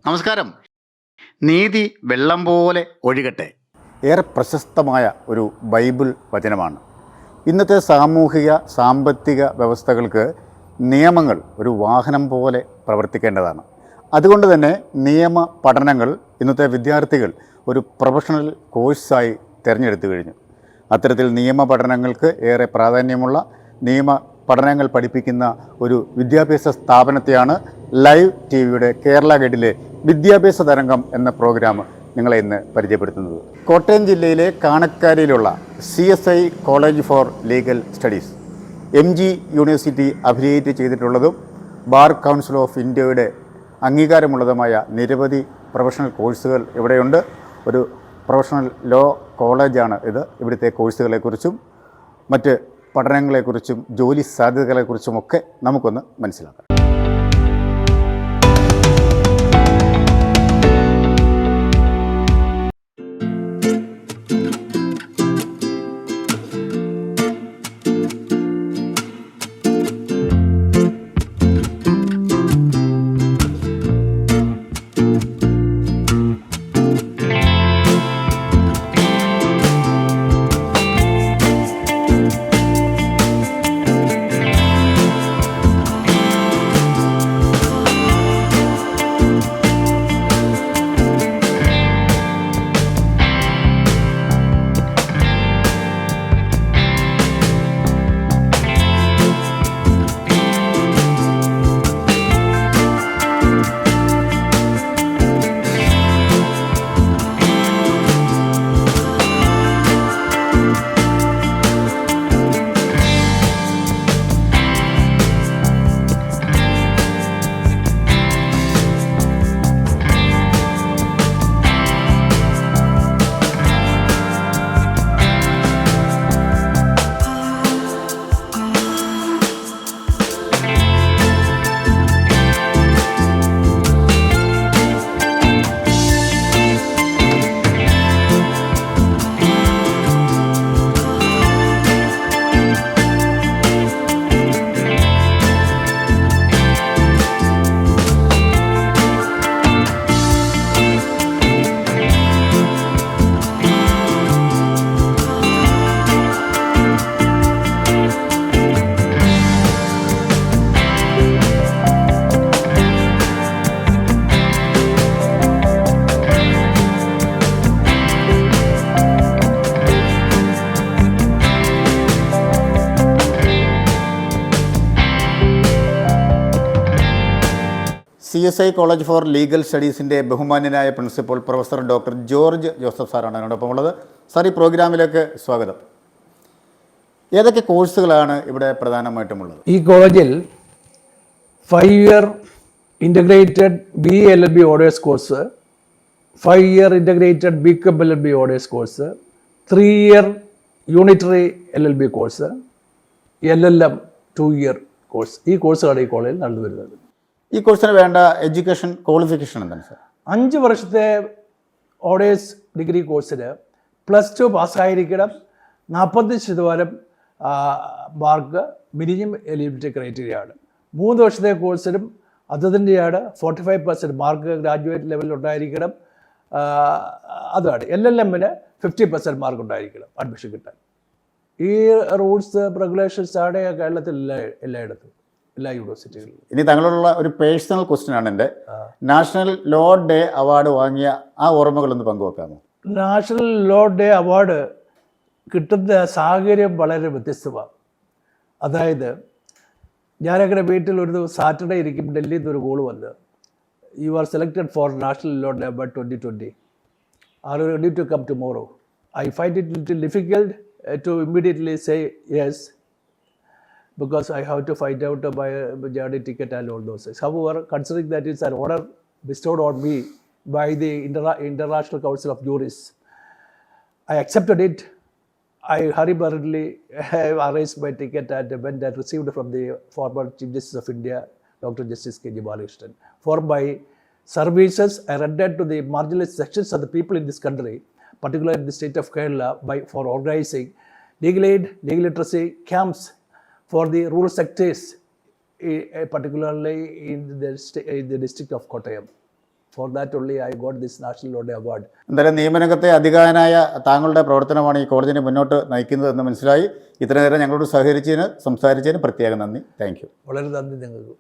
നമസ്കാരം. നീതി വെള്ളം പോലെ ഒഴുകട്ടെ ഏറെ പ്രശസ്തമായ ഒരു ബൈബിൾ വചനമാണ്. ഇന്നത്തെ സാമൂഹിക സാമ്പത്തിക വ്യവസ്ഥകൾക്ക് നിയമങ്ങൾ ഒരു വാഹനം പോലെ പ്രവർത്തിക്കേണ്ടതാണ്. അതുകൊണ്ട് തന്നെ നിയമ പഠനങ്ങൾ ഇന്നത്തെ വിദ്യാർത്ഥികൾ ഒരു പ്രൊഫഷണൽ കോഴ്സായി തിരഞ്ഞെടുത്തു കഴിഞ്ഞു. അത്തരത്തിൽ നിയമ പഠനങ്ങൾക്ക് ഏറെ പ്രാധാന്യമുള്ള നിയമ പഠനങ്ങൾ പഠിപ്പിക്കുന്ന ഒരു വിദ്യാഭ്യാസ സ്ഥാപനത്തെയാണ് ലൈവ് ടി വിയുടെ കേരള ഗൈഡിലെ വിദ്യാഭ്യാസ തരംഗം എന്ന പ്രോഗ്രാം നിങ്ങളെ ഇന്ന് പരിചയപ്പെടുത്തുന്നത്. കോട്ടയം ജില്ലയിലെ കാണക്കാരിയിലുള്ള CSI college for legal studies MG university affiliate ചെയ്തിട്ടുള്ളതും ബാർ കൗൺസിൽ ഓഫ് ഇന്ത്യയുടെ അംഗീകാരമുള്ളതുമായ നിരവധി പ്രൊഫഷണൽ കോഴ്സുകൾ ഇവിടെയുണ്ട്. ഒരു പ്രൊഫഷണൽ ലോ കോളേജാണ് ഇത്. ഇവിടുത്തെ കോഴ്സുകളെക്കുറിച്ചും മറ്റ് പഠനങ്ങളെക്കുറിച്ചും ജോലി സാധ്യതകളെക്കുറിച്ചുമൊക്കെ നമുക്കൊന്ന് മനസ്സിലാക്കാം. CSI കോളേജ് ഫോർ ലീഗൽ സ്റ്റഡീസിൻ്റെ ബഹുമാന്യനായ principal professor doctor George Joseph സാറാണ് എന്നോടൊപ്പം ഉള്ളത്. സാർ, ഈ പ്രോഗ്രാമിലേക്ക് സ്വാഗതം. ഏതൊക്കെ കോഴ്സുകളാണ് ഇവിടെ പ്രധാനമായിട്ടുമുള്ളത്? ഈ കോളേജിൽ 5 year integrated BLLB honours course, 5 year integrated BCom LLB honours course, 3 year unitary LLB course, LLM 2 year course, ഈ കോഴ്സുകളാണ് ഈ കോളേജിൽ നടന്നു വരുന്നത്. ഈ കോഴ്സിന് വേണ്ട എഡ്യൂക്കേഷൻ ക്വാളിഫിക്കേഷൻ എന്താണ് സാർ? 5 വർഷത്തെ ഓണേഴ്സ് ഡിഗ്രി കോഴ്സിന് +2 പാസ്സായിരിക്കണം. 40% മാർക്ക് മിനിമം എലിജിബിലിറ്റി ക്രൈറ്റീരിയ ആണ്. 3 വർഷത്തെ കോഴ്സിനും അതിൻ്റെയാണ് 45% മാർക്ക് ഗ്രാജുവേറ്റ് ലെവലിൽ ഉണ്ടായിരിക്കണം. അതാണ് LLMന് 50% മാർക്ക് ഉണ്ടായിരിക്കണം അഡ്മിഷൻ കിട്ടാൻ. ഈ റൂൾസ് റെഗുലേഷൻസ് ആണ് കേരളത്തിൽ എല്ലായിടത്തും, എല്ലാ യൂണിവേഴ്സിറ്റികളിലും. ഇനി തങ്ങളുള്ള ഒരു പേഴ്സണൽ ക്വസ്റ്റ്യൻ ആണ് എൻ്റെ. നാഷണൽ ലോ ഡേ അവാർഡ് വാങ്ങിയ ആ ഓർമ്മകളൊന്ന് പങ്കുവെക്കാമോ? നാഷണൽ ലോ ഡേ അവാർഡ് കിട്ടുന്ന സാഹചര്യം വളരെ വ്യത്യസ്തമാണ്. അതായത് ഞാനങ്ങനെ വീട്ടിൽ ഒരു സാറ്റർഡേ ഇരിക്കും, ഡൽഹിയിൽ നിന്ന് ഒരു കോൾ വന്ന്, you are selected for national law day award 2020, are you ready to come tomorrow? I find it little difficult to immediately say yes, because I have to find out my journey ticket and all those things. However, considering that it's an honor bestowed on me by the International Council of Jurists, I accepted it. I hurriedly arranged my ticket and went and received from the former Chief Justice of India, Dr. Justice K.G. Balakrishnan, for my services I rendered to the marginalized sections of the people in this country, particularly in the state of Kerala, for organizing legal aid, legal literacy camps for the rural sectors, particularly in the district of Kottayam. For that only I got this National Law Day Award. എന്തായാലും നിയമരംഗത്തെ അധികാരനായ താങ്കളുടെ പ്രവർത്തനമാണ് ഈ കോളേജിനെ മുന്നോട്ട് നയിക്കുന്നതെന്ന് മനസ്സിലായി. ഇത്രയും നേരം ഞങ്ങളോട് സംസാരിച്ചതിന് പ്രത്യേകം നന്ദി. Thank U. വളരെ നന്ദി നിങ്ങൾക്ക്.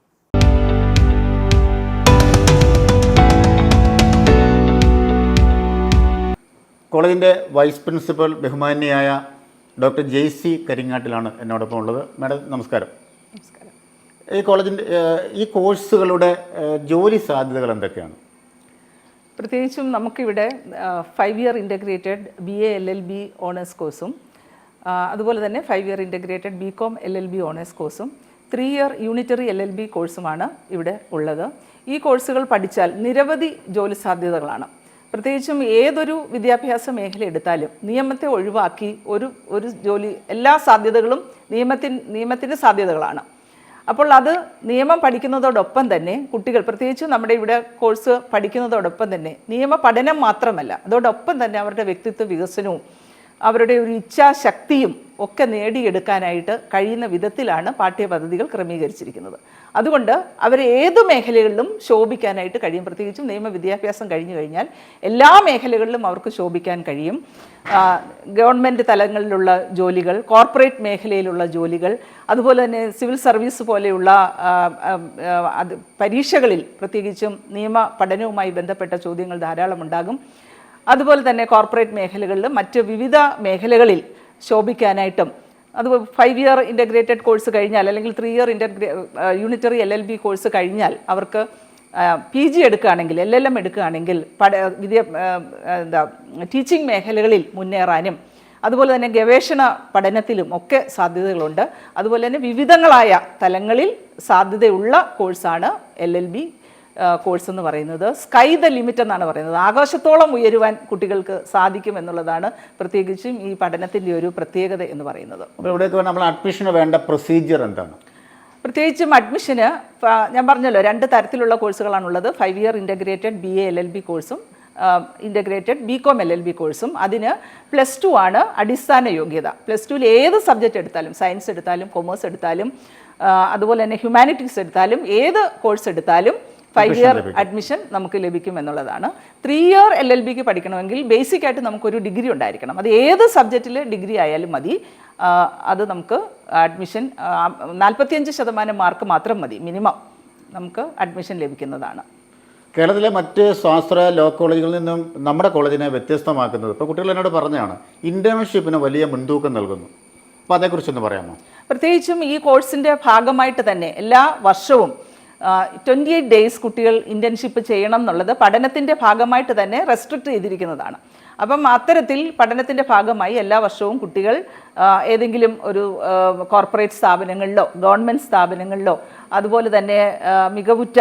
കോളേജിൻ്റെ വൈസ് പ്രിൻസിപ്പൽ ബഹുമാന്യയായ ഡോക്ടർ ജെയ്സി കരിങ്ങാട്ടിലാണ് എന്നോടൊപ്പം ഉള്ളത്. മാഡം നമസ്കാരം. നമസ്കാരം. ഈ കോളേജിൻ്റെ ഈ കോഴ്സുകളുടെ ജോലി സാധ്യതകൾ എന്തൊക്കെയാണ്? പ്രത്യേകിച്ചും നമുക്കിവിടെ 5 year integrated BA LLB honours കോഴ്സും അതുപോലെ തന്നെ 5 year integrated BCom LLB honours കോഴ്സും 3 ഇയർ യൂണിറ്ററി LLB കോഴ്സുമാണ് ഇവിടെ ഉള്ളത്. ഈ കോഴ്സുകൾ പഠിച്ചാൽ നിരവധി ജോലി സാധ്യതകളാണ്. പ്രത്യേകിച്ചും ഏതൊരു വിദ്യാഭ്യാസ മേഖല എടുത്താലും നിയമത്തെ ഒഴിവാക്കി ഒരു ജോലി എല്ലാ സാധ്യതകളും നിയമത്തിൻ്റെ സാധ്യതകളാണ്. അപ്പോൾ അത് നിയമം പഠിക്കുന്നതോടൊപ്പം തന്നെ കുട്ടികൾ പ്രത്യേകിച്ച് നമ്മുടെ ഇവിടെ കോഴ്സ് പഠിക്കുന്നതോടൊപ്പം തന്നെ നിയമ പഠനം മാത്രമല്ല, അതോടൊപ്പം തന്നെ അവരുടെ വ്യക്തിത്വ വികസനവും അവരുടെ ഒരു ഇച്ഛാശക്തിയും ഒക്കെ നേടിയെടുക്കാനായിട്ട് കഴിയുന്ന വിധത്തിലാണ് പാഠ്യപദ്ധതികൾ ക്രമീകരിച്ചിരിക്കുന്നത്. അതുകൊണ്ട് അവർ ഏത് മേഖലകളിലും ശോഭിക്കാനായിട്ട് കഴിയും. പ്രത്യേകിച്ചും നിയമ വിദ്യാഭ്യാസം കഴിഞ്ഞു കഴിഞ്ഞാൽ എല്ലാ മേഖലകളിലും അവർക്ക് ശോഭിക്കാൻ കഴിയും. ഗവൺമെൻറ് തലങ്ങളിലുള്ള ജോലികൾ, കോർപ്പറേറ്റ് മേഖലയിലുള്ള ജോലികൾ, അതുപോലെ തന്നെ സിവിൽ സർവീസ് പോലെയുള്ള പരീക്ഷകളിൽ പ്രത്യേകിച്ചും നിയമ പഠനവുമായി ബന്ധപ്പെട്ട ചോദ്യങ്ങൾ ധാരാളം ഉണ്ടാകും. അതുപോലെ തന്നെ കോർപ്പറേറ്റ് മേഖലകളിലും മറ്റ് വിവിധ മേഖലകളിൽ ശോഭിക്കാനായിട്ടും അതുപോലെ 5 ഇയർ ഇൻ്റഗ്രേറ്റഡ് കോഴ്സ് കഴിഞ്ഞാൽ അല്ലെങ്കിൽ 3 ഇയർ യൂണിറ്ററി LLB കോഴ്സ് കഴിഞ്ഞാൽ അവർക്ക് PG എടുക്കുകയാണെങ്കിൽ LLM എടുക്കുകയാണെങ്കിൽ ടീച്ചിങ് മേഖലകളിൽ മുന്നേറാനും അതുപോലെ തന്നെ ഗവേഷണ പഠനത്തിലും ഒക്കെ സാധ്യതകളുണ്ട്. അതുപോലെ തന്നെ വിവിധങ്ങളായ തലങ്ങളിൽ സാധ്യതയുള്ള കോഴ്സാണ് LLB കോഴ്സ് എന്ന് പറയുന്നത്. സ്കൈ ദ ലിമിറ്റ് എന്നാണ് പറയുന്നത്. ആകാശത്തോളം ഉയരുവാൻ കുട്ടികൾക്ക് സാധിക്കും എന്നുള്ളതാണ് പ്രത്യേകിച്ചും ഈ പഠനത്തിൻ്റെ ഒരു പ്രത്യേകത എന്ന് പറയുന്നത്. അപ്പോൾ ഇവിടേക്ക് നമ്മൾ അഡ്മിഷന് വേണ്ട പ്രൊസീജിയർ എന്താണ്? പ്രത്യേകിച്ചും അഡ്മിഷന് ഞാൻ പറഞ്ഞല്ലോ 2 തരത്തിലുള്ള കോഴ്സുകളാണുള്ളത്. 5 ഇയർ ഇൻ്റഗ്രേറ്റഡ് BA LLB കോഴ്സും ഇൻ്റഗ്രേറ്റഡ് BCom LLB കോഴ്സും. അതിന് +2 ആണ് അടിസ്ഥാന യോഗ്യത. +2ൽ ഏത് സബ്ജക്റ്റ് എടുത്താലും, സയൻസ് എടുത്താലും കൊമേഴ്സ് എടുത്താലും അതുപോലെ തന്നെ ഹ്യൂമാനിറ്റീസ് എടുത്താലും ഏത് കോഴ്സ് എടുത്താലും 5 ഇയർ അഡ്മിഷൻ നമുക്ക് ലഭിക്കും എന്നുള്ളതാണ്. 3 ഇയർ LLBക്ക് പഠിക്കണമെങ്കിൽ ബേസിക് ആയിട്ട് നമുക്കൊരു ഡിഗ്രി ഉണ്ടായിരിക്കണം. അത് ഏത് സബ്ജക്റ്റിൽ ഡിഗ്രി ആയാലും മതി. അത് നമുക്ക് അഡ്മിഷൻ 45% മാർക്ക് മാത്രം മതി മിനിമം നമുക്ക് അഡ്മിഷൻ ലഭിക്കുന്നതാണ്. കേരളത്തിലെ മറ്റ് സ്വാശ്രയ ലോ കോളേജുകളിൽ നിന്നും നമ്മുടെ കോളേജിനെ വ്യത്യസ്തമാക്കുന്നത് ഇപ്പോൾ കുട്ടികൾ എന്നോട് പറഞ്ഞതാണ് ഇൻറ്റേൺഷിപ്പിന് വലിയ മുൻതൂക്കം നൽകുന്നു. അപ്പോൾ അതേക്കുറിച്ചൊന്ന് പറയാമോ? പ്രത്യേകിച്ചും ഈ കോഴ്സിൻ്റെ ഭാഗമായിട്ട് തന്നെ എല്ലാ വർഷവും 28 ഡേയ്സ് കുട്ടികൾ ഇൻറ്റേൺഷിപ്പ് ചെയ്യണം എന്നുള്ളത് പഠനത്തിൻ്റെ ഭാഗമായിട്ട് തന്നെ റെസ്ട്രിക്റ്റ് ചെയ്തിരിക്കുന്നതാണ്. അപ്പം അത്തരത്തിൽ പഠനത്തിൻ്റെ ഭാഗമായി എല്ലാ വർഷവും കുട്ടികൾ ഏതെങ്കിലും ഒരു കോർപ്പറേറ്റ് സ്ഥാപനങ്ങളിലോ ഗവൺമെൻറ് സ്ഥാപനങ്ങളിലോ അതുപോലെ തന്നെ മികവുറ്റ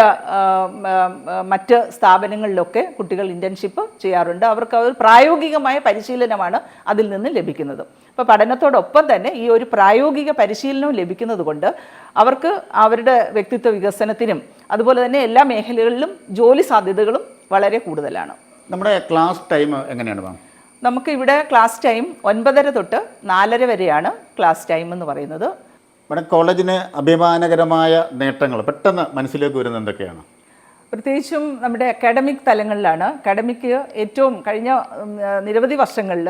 മറ്റ് സ്ഥാപനങ്ങളിലൊക്കെ കുട്ടികൾ ഇൻറ്റേൺഷിപ്പ് ചെയ്യാറുണ്ട്. അവർക്ക് ഒരു പ്രായോഗികമായ പരിശീലനമാണ് അതിൽ നിന്ന് ലഭിക്കുന്നത്. അപ്പോൾ പഠനത്തോടൊപ്പം തന്നെ ഈ ഒരു പ്രായോഗിക പരിശീലനവും ലഭിക്കുന്നത് കൊണ്ട് അവർക്ക് അവരുടെ വ്യക്തിത്വ വികസനത്തിനും അതുപോലെ തന്നെ എല്ലാ മേഖലകളിലും ജോലി സാധ്യതകളും വളരെ കൂടുതലാണ്. നമ്മുടെ ക്ലാസ് ടൈം എങ്ങനെയാണ് മാം? നമുക്ക് ഇവിടെ ക്ലാസ് ടൈം 9:30 തൊട്ട് 4:30 വരെയാണ് ക്ലാസ് ടൈം എന്ന് പറയുന്നത്. നമ്മുടെ കോളേജിന് അഭിമാനകരമായ നേട്ടങ്ങൾ പെട്ടെന്ന് മനസ്സിലേക്ക് വരുന്നത് എന്തൊക്കെയാണ്? പ്രത്യേകിച്ചും നമ്മുടെ അക്കാഡമിക് തലങ്ങളിലാണ്. അക്കാഡമിക്ക് ഏറ്റവും കഴിഞ്ഞ നിരവധി വർഷങ്ങളിൽ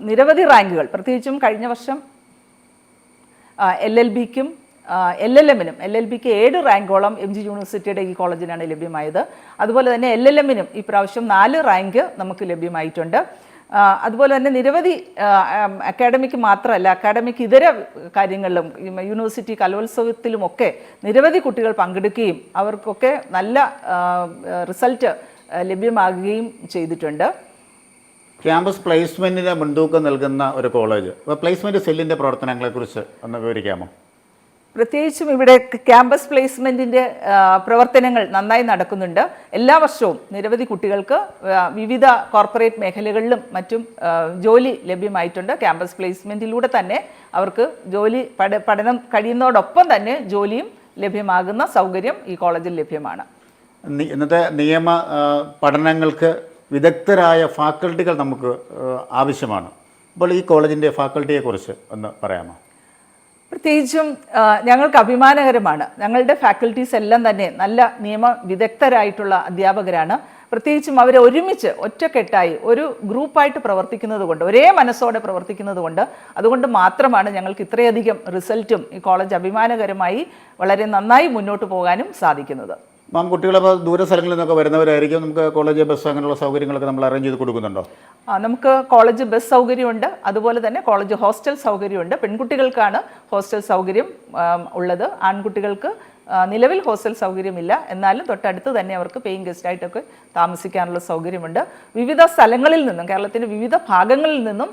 നിരവധി റാങ്കുകൾ പ്രത്യേകിച്ചും കഴിഞ്ഞ വർഷം LLBക്കും LLMനും LLBക്ക് 7 റാങ്കോളം MG യൂണിവേഴ്സിറ്റിയുടെ ഈ കോളേജിനാണ് ലഭ്യമായത്. അതുപോലെ തന്നെ LLMനും ഈ പ്രാവശ്യം 4 റാങ്ക് നമുക്ക് ലഭ്യമായിട്ടുണ്ട്. അതുപോലെ തന്നെ നിരവധി അക്കാഡമിക് മാത്രമല്ല അക്കാഡമിക് ഇതര കാര്യങ്ങളിലും യൂണിവേഴ്സിറ്റി കലോത്സവത്തിലുമൊക്കെ നിരവധി കുട്ടികൾ പങ്കെടുക്കുകയും അവർക്കൊക്കെ നല്ല റിസൾട്ട് ലഭ്യമാകുകയും ചെയ്തിട്ടുണ്ട്. ക്യാമ്പസ് പ്ലേസ്മെൻറ്റിന് മുൻതൂക്കം നൽകുന്ന ഒരു കോളേജ്, പ്ലേസ്മെൻറ്റ് സെല്ലിൻ്റെ പ്രവർത്തനങ്ങളെക്കുറിച്ച് ഒന്ന് വിവരിക്കാമോ? പ്രത്യേകിച്ചും ഇവിടെ ക്യാമ്പസ് പ്ലേസ്മെൻറ്റിൻ്റെ പ്രവർത്തനങ്ങൾ നന്നായി നടക്കുന്നുണ്ട്. എല്ലാ വർഷവും നിരവധി കുട്ടികൾക്ക് വിവിധ കോർപ്പറേറ്റ് മേഖലകളിലും മറ്റും ജോലി ലഭ്യമായിട്ടുണ്ട്. ക്യാമ്പസ് പ്ലേസ്മെൻറ്റിലൂടെ തന്നെ അവർക്ക് പഠനം കഴിയുന്നതോടൊപ്പം തന്നെ ജോലിയും ലഭ്യമാകുന്ന സൗകര്യം ഈ കോളേജിൽ ലഭ്യമാണ്. ഇന്നത്തെ നിയമ പഠനങ്ങൾക്ക് വിദഗ്ധരായ ഫാക്കൽറ്റികൾ നമുക്ക് ആവശ്യമാണ്. അപ്പോൾ ഈ കോളേജിൻ്റെ ഫാക്കൽറ്റിയെക്കുറിച്ച് ഒന്ന് പറയാമോ? പ്രത്യേകിച്ചും ഞങ്ങൾക്ക് അഭിമാനകരമാണ്. ഞങ്ങളുടെ ഫാക്കൽറ്റീസ് എല്ലാം തന്നെ നല്ല നിയമ വിദഗ്ധരായിട്ടുള്ള അധ്യാപകരാണ്. പ്രത്യേകിച്ചും അവരെ ഒരുമിച്ച് ഒറ്റക്കെട്ടായി ഒരു ഗ്രൂപ്പായിട്ട് പ്രവർത്തിക്കുന്നത് കൊണ്ട്, ഒരേ മനസ്സോടെ പ്രവർത്തിക്കുന്നത് കൊണ്ട്, അതുകൊണ്ട് മാത്രമാണ് ഞങ്ങൾക്ക് ഇത്രയധികം റിസൾട്ടും ഈ കോളേജ് അഭിമാനകരമായി വളരെ നന്നായി മുന്നോട്ട് പോകാനും സാധിക്കുന്നത്. മാം, കുട്ടികളപ്പോൾ ദൂര സ്ഥലങ്ങളിൽ നിന്നൊക്കെ വരുന്നവരായിരിക്കും. നമുക്ക് കോളേജ് ബസ് അങ്ങനെയുള്ള സൗകര്യങ്ങളൊക്കെ നമ്മൾ അറേഞ്ച് ചെയ്ത് കൊടുക്കുന്നുണ്ടോ? നമുക്ക് കോളേജ് ബസ് സൗകര്യമുണ്ട്, അതുപോലെ തന്നെ കോളേജ് ഹോസ്റ്റൽ സൗകര്യമുണ്ട്. പെൺകുട്ടികൾക്കാണ് ഹോസ്റ്റൽ സൗകര്യം ഉള്ളത്. ആൺകുട്ടികൾക്ക് നിലവിൽ ഹോസ്റ്റൽ സൗകര്യമില്ല. എന്നാലും തൊട്ടടുത്ത് തന്നെ അവർക്ക് പേയിങ് ഗസ്റ്റായിട്ടൊക്കെ താമസിക്കാനുള്ള സൗകര്യമുണ്ട്. വിവിധ സ്ഥലങ്ങളിൽ നിന്നും, കേരളത്തിൻ്റെ വിവിധ ഭാഗങ്ങളിൽ നിന്നും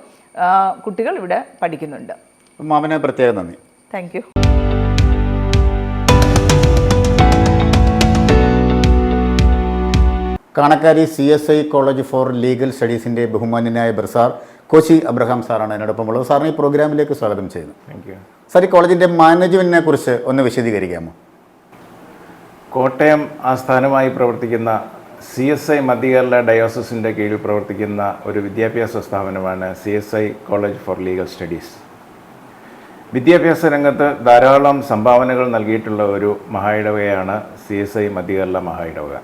കുട്ടികൾ ഇവിടെ പഠിക്കുന്നുണ്ട്. മാമിന് പ്രത്യേകം നന്ദി. Thank you. Kanakkari CSI college for legal സ്റ്റഡീസിൻ്റെ ബഹുമാന്യനായ ബ്രസാർ കോശി അബ്രഹാം സാറാണ് എന്നോടൊപ്പമുള്ളത്. സാറിന് ഈ പ്രോഗ്രാമിലേക്ക് സ്വാഗതം ചെയ്യുന്നു. Thank you. സാർ, ഈ കോളേജിൻ്റെ മാനേജ്മെൻറ്റിനെ കുറിച്ച് ഒന്ന് വിശദീകരിക്കാമോ? കോട്ടയം ആസ്ഥാനമായി പ്രവർത്തിക്കുന്ന CSI മധ്യകേരള ഡയോസിസിൻ്റെ കീഴിൽ പ്രവർത്തിക്കുന്ന ഒരു വിദ്യാഭ്യാസ സ്ഥാപനമാണ് CSI college for legal studies. വിദ്യാഭ്യാസ രംഗത്ത് ധാരാളം സംഭാവനകൾ നൽകിയിട്ടുള്ള ഒരു മഹായിടവകയാണ് CSI മധ്യകേരള മഹായിടവക.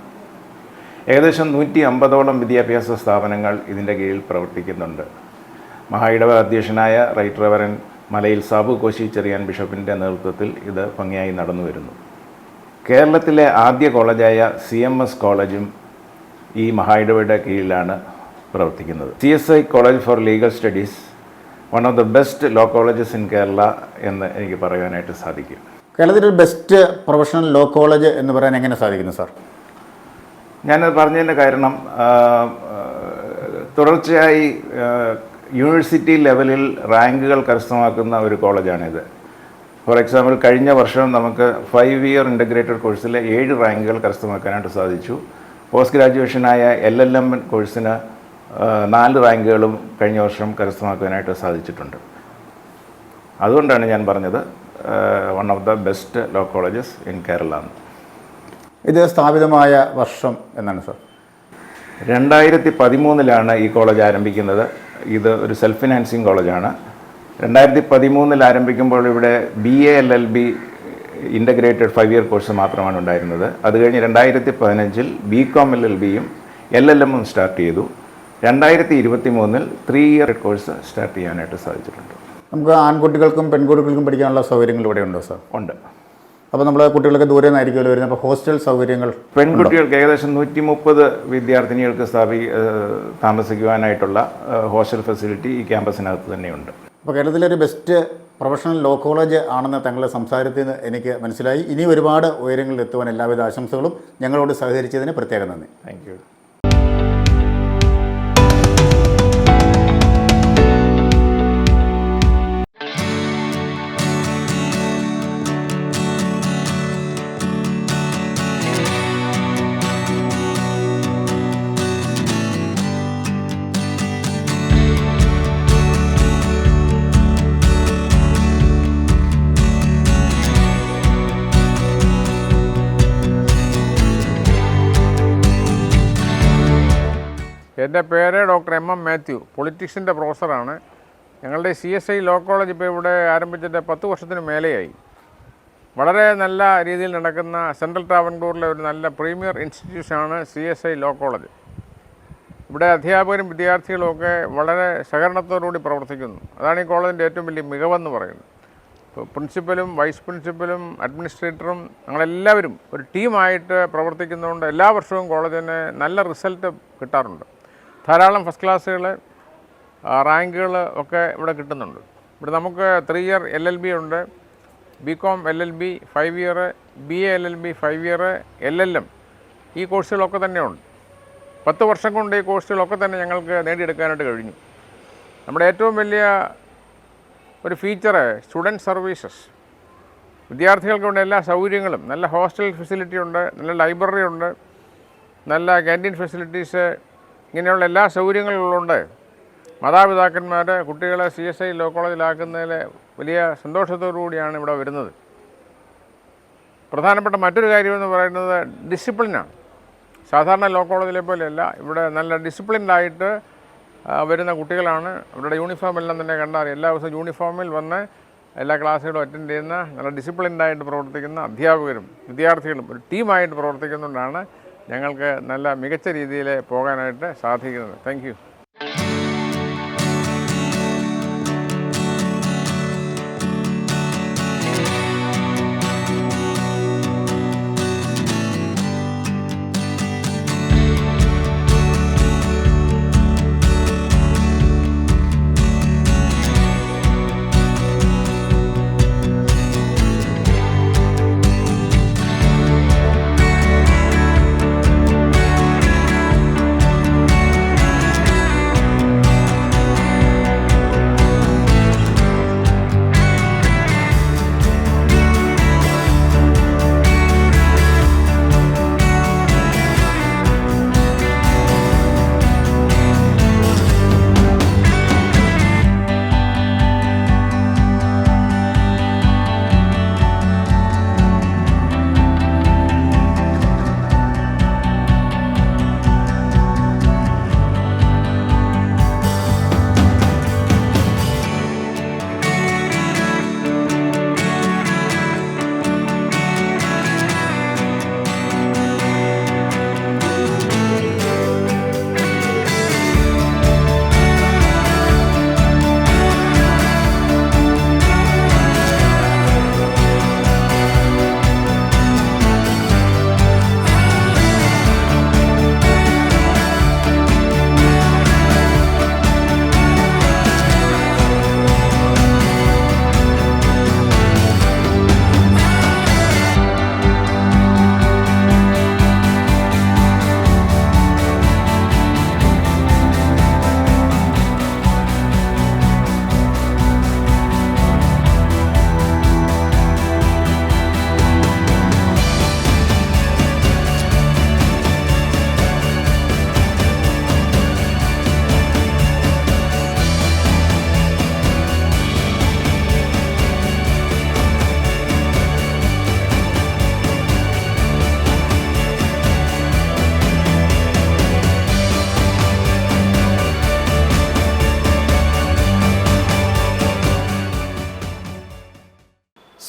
ഏകദേശം 150ഓളം വിദ്യാഭ്യാസ സ്ഥാപനങ്ങൾ ഇതിൻ്റെ കീഴിൽ പ്രവർത്തിക്കുന്നുണ്ട്. മഹായിടവക അധ്യക്ഷനായ റൈറ്റ് റവറൻ മലയിൽ സാബു കോശി ചെറിയാൻ ബിഷപ്പിൻ്റെ നേതൃത്വത്തിൽ ഇത് ഭംഗിയായി നടന്നു വരുന്നു. കേരളത്തിലെ ആദ്യ കോളേജായ CMS കോളേജും ഈ മഹായിടവയുടെ കീഴിലാണ് പ്രവർത്തിക്കുന്നത്. CSI college for legal Studies one of the best law colleges in Kerala എന്ന് എനിക്ക് പറയാനായിട്ട് സാധിക്കും. കേരളത്തിലെ ബെസ്റ്റ് പ്രൊഫഷണൽ ലോ കോളേജ് എന്ന് പറയാൻ എങ്ങനെ സാധിക്കുന്നു സാർ? ഞാനത് പറഞ്ഞതിൻ്റെ കാരണം തുടർച്ചയായി യൂണിവേഴ്സിറ്റി ലെവലിൽ റാങ്കുകൾ കരസ്ഥമാക്കുന്ന ഒരു കോളേജാണിത്. ഫോർ എക്സാമ്പിൾ, കഴിഞ്ഞ വർഷം നമുക്ക് 5 ഇയർ ഇൻ്റഗ്രേറ്റഡ് കോഴ്സിൽ 7 റാങ്കുകൾ കരസ്ഥമാക്കാനായിട്ട് സാധിച്ചു. പോസ്റ്റ് ഗ്രാജുവേഷനായ LLM കോഴ്സിന് 4 റാങ്കുകളും കഴിഞ്ഞ വർഷം കരസ്ഥമാക്കാനായിട്ട് സാധിച്ചിട്ടുണ്ട്. അതുകൊണ്ടാണ് ഞാൻ പറഞ്ഞത് one of the best law colleges in Kerala. ഇത് സ്ഥാപിതമായ വർഷം എന്നാണ് സാർ? 2013 ഈ കോളേജ് ആരംഭിക്കുന്നത്. ഇത് ഒരു സെൽഫ് ഫിനാൻസിങ് കോളേജാണ്. 2013 ആരംഭിക്കുമ്പോൾ ഇവിടെ BA LLB integrated 5 year course മാത്രമാണ് ഉണ്ടായിരുന്നത്. അത് കഴിഞ്ഞ് 2015 BCom LLBയും LLMഉം സ്റ്റാർട്ട് ചെയ്തു. 2023 3 ഇയർ കോഴ്സ് സ്റ്റാർട്ട് ചെയ്യാനായിട്ട് സാധിച്ചിട്ടുണ്ട്. നമുക്ക് ആൺകുട്ടികൾക്കും പെൺകുട്ടികൾക്കും പഠിക്കാനുള്ള സൗകര്യങ്ങൾ ഇവിടെ ഉണ്ടോ സാർ? ഉണ്ട്. അപ്പോൾ നമ്മൾ കുട്ടികളൊക്കെ ദൂരെ നിന്നായിരിക്കുമല്ലോ വരുന്നത്. അപ്പോൾ ഹോസ്റ്റൽ സൗകര്യങ്ങൾ? പെൺകുട്ടികൾക്ക് ഏകദേശം 130 വിദ്യാർത്ഥിനികൾക്ക് താമസിക്കുവാനായിട്ടുള്ള ഹോസ്റ്റൽ ഫെസിലിറ്റി ഈ ക്യാമ്പസിനകത്ത് തന്നെയുണ്ട്. അപ്പോൾ കേരളത്തിലെ ഒരു ബെസ്റ്റ് പ്രൊഫഷണൽ ലോ കോളേജ് ആണെന്ന് തങ്ങളുടെ സംസാരത്തിൽ നിന്ന് എനിക്ക് മനസ്സിലായി. ഇനി ഒരുപാട് ഉയരങ്ങളിൽ എത്തുവാൻ എല്ലാവിധ ആശംസകളും. ഞങ്ങളോട് സഹകരിച്ചതിന് പ്രത്യേകം നന്ദി. Thank U. എൻ്റെ പേര് ഡോക്ടർ MM മാത്യു, പൊളിറ്റിക്സിൻ്റെ പ്രൊഫസറാണ്. ഞങ്ങളുടെ CSI ലോ കോളേജ് ഇപ്പോൾ ഇവിടെ ആരംഭിച്ചിട്ട് 10 വർഷത്തിന് മേലെയായി. വളരെ നല്ല രീതിയിൽ നടക്കുന്ന സെൻട്രൽ ട്രാവൻകൂറിലെ ഒരു നല്ല പ്രീമിയർ ഇൻസ്റ്റിറ്റ്യൂഷനാണ് CSI ലോ കോളേജ്. ഇവിടെ അധ്യാപകരും വിദ്യാർത്ഥികളും ഒക്കെ വളരെ സഹകരണത്തോടുകൂടി പ്രവർത്തിക്കുന്നു. അതാണ് ഈ കോളേജിൻ്റെ ഏറ്റവും വലിയ മികവെന്ന് പറയുന്നത്. ഇപ്പോൾ പ്രിൻസിപ്പലും വൈസ് പ്രിൻസിപ്പലും അഡ്മിനിസ്ട്രേറ്ററും ഞങ്ങളെല്ലാവരും ഒരു ടീമായിട്ട് പ്രവർത്തിക്കുന്നതുകൊണ്ട് എല്ലാ വർഷവും കോളേജിന് നല്ല റിസൾട്ട് കിട്ടാറുണ്ട്. ധാരാളം ഫസ്റ്റ് ക്ലാസ്സുകൾ, റാങ്കുകൾ ഒക്കെ ഇവിടെ കിട്ടുന്നുണ്ട്. ഇവിടെ നമുക്ക് 3 ഇയർ LLB ഉണ്ട്, BCom LLB 5 year, BA LLB 5 year, LLM ഈ കോഴ്സുകളൊക്കെ തന്നെയുണ്ട്. 10 വർഷം കൊണ്ട് ഈ കോഴ്സുകളൊക്കെ തന്നെ ഞങ്ങൾക്ക് നേടിയെടുക്കാനായിട്ട് കഴിഞ്ഞു. നമ്മുടെ ഏറ്റവും വലിയ ഒരു ഫീച്ചറ് സ്റ്റുഡൻറ്റ് സർവീസസ്. വിദ്യാർത്ഥികൾക്ക് വേണ്ട എല്ലാ സൗകര്യങ്ങളും, നല്ല ഹോസ്റ്റൽ ഫെസിലിറ്റി ഉണ്ട്, നല്ല ലൈബ്രറി ഉണ്ട്, നല്ല ക്യാൻറ്റീൻ ഫെസിലിറ്റീസ്, ഇങ്ങനെയുള്ള എല്ലാ സൗകര്യങ്ങളുള്ളതുകൊണ്ട് മാതാപിതാക്കന്മാർ കുട്ടികളെ CSI ലോ കോളേജിലാക്കുന്നതിൽ വലിയ സന്തോഷത്തോടു കൂടിയാണ് ഇവിടെ വരുന്നത്. പ്രധാനപ്പെട്ട മറ്റൊരു കാര്യമെന്ന് പറയുന്നത് ഡിസിപ്ലിനാണ്. സാധാരണ ലോ കോളേജിലെ പോലെയല്ല, ഇവിടെ നല്ല ഡിസിപ്ലിൻഡായിട്ട് വരുന്ന കുട്ടികളാണ്. അവരുടെ യൂണിഫോം എല്ലാം തന്നെ കണ്ടാൽ എല്ലാ ദിവസവും യൂണിഫോമിൽ വന്ന് എല്ലാ ക്ലാസ്സുകളും അറ്റൻഡ് ചെയ്യുന്ന നല്ല ഡിസിപ്ലിൻഡായിട്ട് പ്രവർത്തിക്കുന്ന അധ്യാപകരും വിദ്യാർത്ഥികളും ഒരു ടീമായിട്ട് പ്രവർത്തിക്കുന്നതുകൊണ്ടാണ് ഞങ്ങൾക്ക് നല്ല മികച്ച രീതിയിൽ പോകാനായിട്ട് സാധിക്കുന്നത്. Thank you.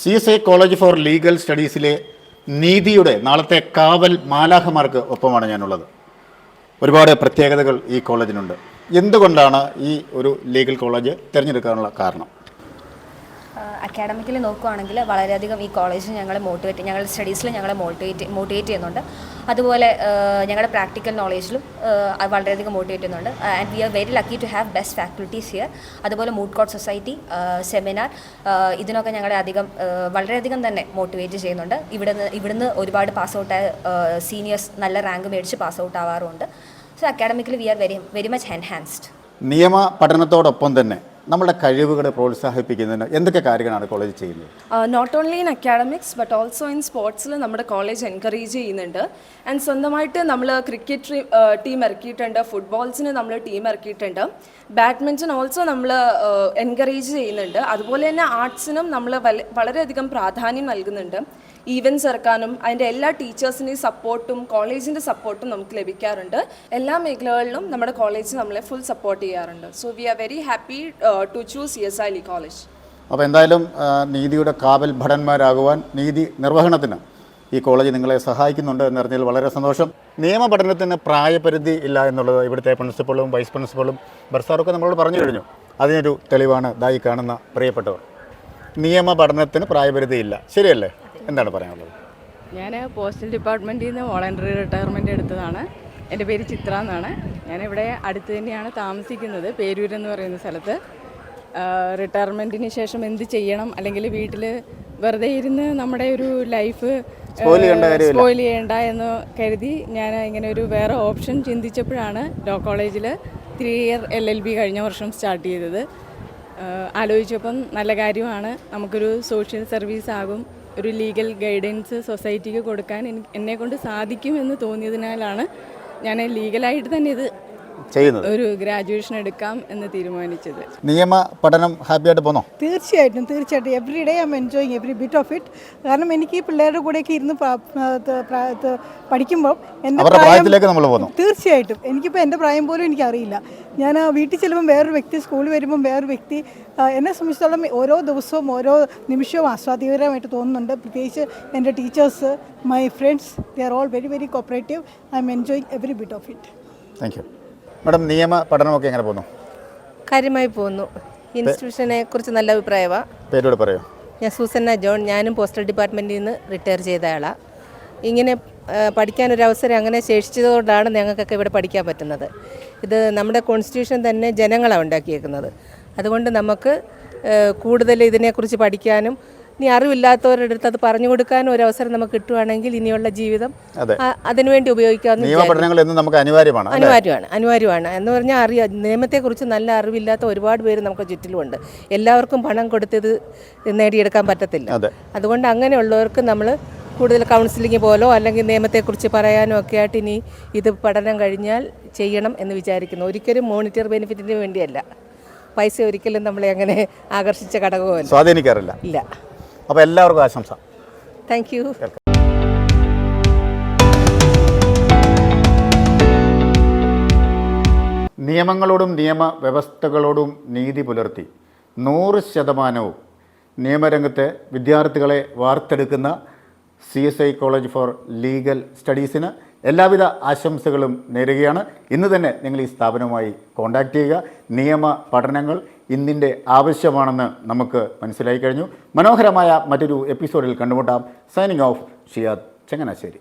CSI college for legal സ്റ്റഡീസിലെ നീതിയുടെ നാളത്തെ കാവൽ മാലാഖമാർക്ക് ഒപ്പമാണ് ഞാനുള്ളത്. ഒരുപാട് പ്രത്യേകതകൾ ഈ കോളേജിനുണ്ട്. എന്തുകൊണ്ടാണ് ഈ ഒരു ലീഗൽ കോളേജ് തിരഞ്ഞെടുക്കാനുള്ള കാരണം? അക്കാഡമിക്കലി നോക്കുകയാണെങ്കിൽ വളരെയധികം ഈ കോളേജ് ഞങ്ങളുടെ സ്റ്റഡീസിൽ ഞങ്ങളെ മോട്ടിവേറ്റ് ചെയ്യുന്നുണ്ട്. അതുപോലെ ഞങ്ങളുടെ പ്രാക്ടിക്കൽ നോളേജിലും വളരെയധികം മോട്ടിവേറ്റ് ചെയ്യുന്നുണ്ട്. And we are very lucky to have best faculties here. അതുപോലെ മൂഡ് കോർട്ട് സൊസൈറ്റി, സെമിനാർ, ഇതിനൊക്കെ ഞങ്ങളെ വളരെയധികം തന്നെ മോട്ടിവേറ്റ് ചെയ്യുന്നുണ്ട്. ഇവിടുന്ന് ഒരുപാട് പാസ് ഔട്ടായ സീനിയേഴ്സ് നല്ല റാങ്ക് മേടിച്ച് പാസ് ഔട്ട് ആവാറുണ്ട്. So academically we are very much enhanced. നിയമ പഠനത്തോടൊപ്പം തന്നെ നമ്മുടെ കഴിവുകളെ പ്രോത്സാഹിപ്പിക്കുന്നതിന് എന്തൊക്കെ കാര്യങ്ങളാണ് കോളേജ് ചെയ്യുന്നത്? Not only in academics but also in സ്പോർട്സിൽ നമ്മുടെ കോളേജ് എൻകറേജ് ചെയ്യുന്നുണ്ട്. ആൻഡ് സ്വന്തമായിട്ട് നമ്മൾ ക്രിക്കറ്റ് ടീം ഇറക്കിയിട്ടുണ്ട്, ഫുട്ബോൾസിന് നമ്മൾ ടീം ഇറക്കിയിട്ടുണ്ട്, ബാഡ്മിൻ്റൺ ഓൾസോ നമ്മൾ എൻകറേജ് ചെയ്യുന്നുണ്ട്. അതുപോലെ തന്നെ ആർട്സിനും നമ്മൾ വളരെയധികം പ്രാധാന്യം നൽകുന്നുണ്ട്. ഈവൻറ്റ്സ് ഇറക്കാനും അതിൻ്റെ എല്ലാ ടീച്ചേഴ്സിൻ്റെയും സപ്പോർട്ടും കോളേജിൻ്റെ സപ്പോർട്ടും നമുക്ക് ലഭിക്കാറുണ്ട്. എല്ലാ മേഖലകളിലും നമ്മുടെ കോളേജ് നമ്മളെ ഫുൾ സപ്പോർട്ട് ചെയ്യാറുണ്ട്. So we are very happy to choose CSI ലീ കോളേജ്. അപ്പോൾ എന്തായാലും നീതിയുടെ കാവൽ ഭടന്മാരാകുവാൻ, നീതി നിർവഹണത്തിന് ഈ കോളേജ് നിങ്ങളെ സഹായിക്കുന്നുണ്ട് എന്നറിഞ്ഞാൽ വളരെ സന്തോഷം. നിയമ പഠനത്തിന് പ്രായപരിധി ഇല്ല എന്നുള്ളത് ഇവിടുത്തെ പ്രിൻസിപ്പളും വൈസ് പ്രിൻസിപ്പളും ബർസാറൊക്കെ നമ്മളോട് പറഞ്ഞു കഴിഞ്ഞു. അതിനൊരു തെളിവാണ് ദായി കാണുന്ന പ്രിയപ്പെട്ടവർ. നിയമ പഠനത്തിന് പ്രായപരിധി ഇല്ല, ശരിയല്ലേ? എന്താണ് പറയാനുള്ളത്? ഞാൻ പോസ്റ്റൽ ഡിപ്പാർട്ട്മെൻറ്റിൽ നിന്ന് വോളണ്ടറി റിട്ടയർമെൻറ്റ് എടുത്തതാണ്. എൻ്റെ പേര് ചിത്ര എന്നാണ്. ഞാനിവിടെ അടുത്ത് തന്നെയാണ് താമസിക്കുന്നത്, പേരൂരെന്ന് പറയുന്ന സ്ഥലത്ത്. റിട്ടയർമെൻറ്റിന് ശേഷം എന്ത് ചെയ്യണം, അല്ലെങ്കിൽ വീട്ടിൽ വെറുതെ ഇരുന്ന് നമ്മുടെ ഒരു ലൈഫ് സ്പോയിൽ ചെയ്യണ്ട എന്ന് കരുതി ഞാൻ ഇങ്ങനെ ഒരു വേറെ ഓപ്ഷൻ ചിന്തിച്ചപ്പോഴാണ് ലോ കോളേജിൽ 3 ഇയർ LLB കഴിഞ്ഞ വർഷം സ്റ്റാർട്ട് ചെയ്തത്. ആലോചിച്ചപ്പം നല്ല കാര്യമാണ്, നമുക്കൊരു സോഷ്യൽ സർവീസ് ആകും, ഒരു ലീഗൽ ഗൈഡൻസ് സൊസൈറ്റിക്ക് കൊടുക്കാൻ എന്നെക്കൊണ്ട് സാധിക്കുമെന്ന് തോന്നിയതിനാലാണ് ഞാൻ ലീഗലായിട്ട് തന്നെ ഇത് ചെയ്യുന്നത്. ഒരു ഗ്രാജുവേഷൻ എടുക്കാം എന്ന് തീരുമാനിച്ചത്. നിയമ പഠനം ഹാപ്പിയായിട്ട് പോന്നോ? തീർച്ചയായിട്ടും every day I M enjoying every bit of it. കാരണം എനിക്ക് ഈ പിള്ളേരുടെ കൂടെയൊക്കെ ഇരുന്ന് പഠിക്കുമ്പോൾ എൻ്റെ പ്രായത്തിലേക്ക് നമ്മൾ പോകുന്നു. തീർച്ചയായിട്ടും എനിക്കിപ്പോൾ എൻ്റെ പ്രായം പോലും എനിക്കറിയില്ല. ഞാൻ വീട്ടിൽ ചെല്ലുമ്പം വേറൊരു വ്യക്തി, സ്കൂളിൽ വരുമ്പം വേറൊരു വ്യക്തി. എന്നെ സംബന്ധിച്ചിടത്തോളം ഓരോ ദിവസവും ഓരോ നിമിഷവും ആസ്വാദികരമായിട്ട് തോന്നുന്നുണ്ട്. പ്രത്യേകിച്ച് എൻ്റെ teachers, my friends, they are all very very cooperative. I M enjoying every bit of it. Thank you madam. നിയമ പഠനമൊക്കെ എങ്ങനെ പോകുന്നു? കാര്യമായി പോകുന്നു. ഇൻസ്റ്റിറ്റ്യൂഷനെ കുറിച്ച് നല്ല അഭിപ്രായമാണ്. പേരോട് പറയൂ. ഞാൻ സൂസന്ന ജോൺ. ഞാനും പോസ്റ്റൽ ഡിപ്പാർട്ട്മെൻറ്റിൽ നിന്ന് റിട്ടയർ ചെയ്ത ആളാണ്. ഇങ്ങനെ പഠിക്കാനൊരവസരം അങ്ങനെ ശേഷിച്ചതുകൊണ്ടാണ് ഞങ്ങൾക്കൊക്കെ ഇവിടെ പഠിക്കാൻ പറ്റുന്നത്. ഇത് നമ്മുടെ കോൺസ്റ്റിറ്റ്യൂഷൻ തന്നെ ജനങ്ങളാണ് ഉണ്ടാക്കിയേക്കുന്നത്. അതുകൊണ്ട് നമുക്ക് കൂടുതൽ ഇതിനെക്കുറിച്ച് പഠിക്കാനും ഇനി അറിവില്ലാത്തവരുടെ അടുത്ത് അത് പറഞ്ഞു കൊടുക്കാനും ഒരു അവസരം നമുക്ക് കിട്ടുവാണെങ്കിൽ ഇനിയുള്ള ജീവിതം അതിനുവേണ്ടി ഉപയോഗിക്കാവുന്ന നമുക്ക് അനിവാര്യമാണ് എന്ന് പറഞ്ഞാൽ നിയമത്തെക്കുറിച്ച് നല്ല അറിവില്ലാത്ത ഒരുപാട് പേര് നമുക്ക് ചുറ്റിലുമുണ്ട്. എല്ലാവർക്കും പണം കൊടുത്തത് നേടിയെടുക്കാൻ പറ്റത്തില്ല. അതുകൊണ്ട് അങ്ങനെയുള്ളവർക്ക് നമ്മൾ കൂടുതൽ കൗൺസിലിംഗ് പോലോ അല്ലെങ്കിൽ നിയമത്തെക്കുറിച്ച് പറയാനോ ഒക്കെ ആയിട്ട് ഇനി ഇത് പഠനം കഴിഞ്ഞാൽ ചെയ്യണം എന്ന് വിചാരിക്കുന്നു. ഒരിക്കലും മോണിറ്ററി ബെനിഫിറ്റിന് വേണ്ടിയല്ല. പൈസ ഒരിക്കലും നമ്മളെ അങ്ങനെ ആകർഷിച്ച ഘടകമല്ല, സ്വാധീനിക്കാറില്ല. ഇല്ല. അപ്പോൾ എല്ലാവർക്കും ആശംസ. Thank you. നിയമങ്ങളോടും നിയമവ്യവസ്ഥകളോടും നീതി പുലർത്തി 100% നിയമരംഗത്തെ വിദ്യാർത്ഥികളെ വാർത്തെടുക്കുന്ന CSI കോളേജ് ഫോർ ലീഗൽ സ്റ്റഡീസിന് എല്ലാവിധ ആശംസകളും നേരുകയാണ്. ഇന്ന് തന്നെ നിങ്ങൾ ഈ സ്ഥാപനവുമായി കോൺടാക്റ്റ് ചെയ്യുക. നിയമ പഠനങ്ങൾ ഇന്നിൻ്റെ ആവശ്യമാണെന്ന് നമുക്ക് മനസ്സിലായി കഴിഞ്ഞു. മനോഹരമായ മറ്റൊരു എപ്പിസോഡിൽ കണ്ടുമുട്ടാം. Signing off Shiyad Changanassery.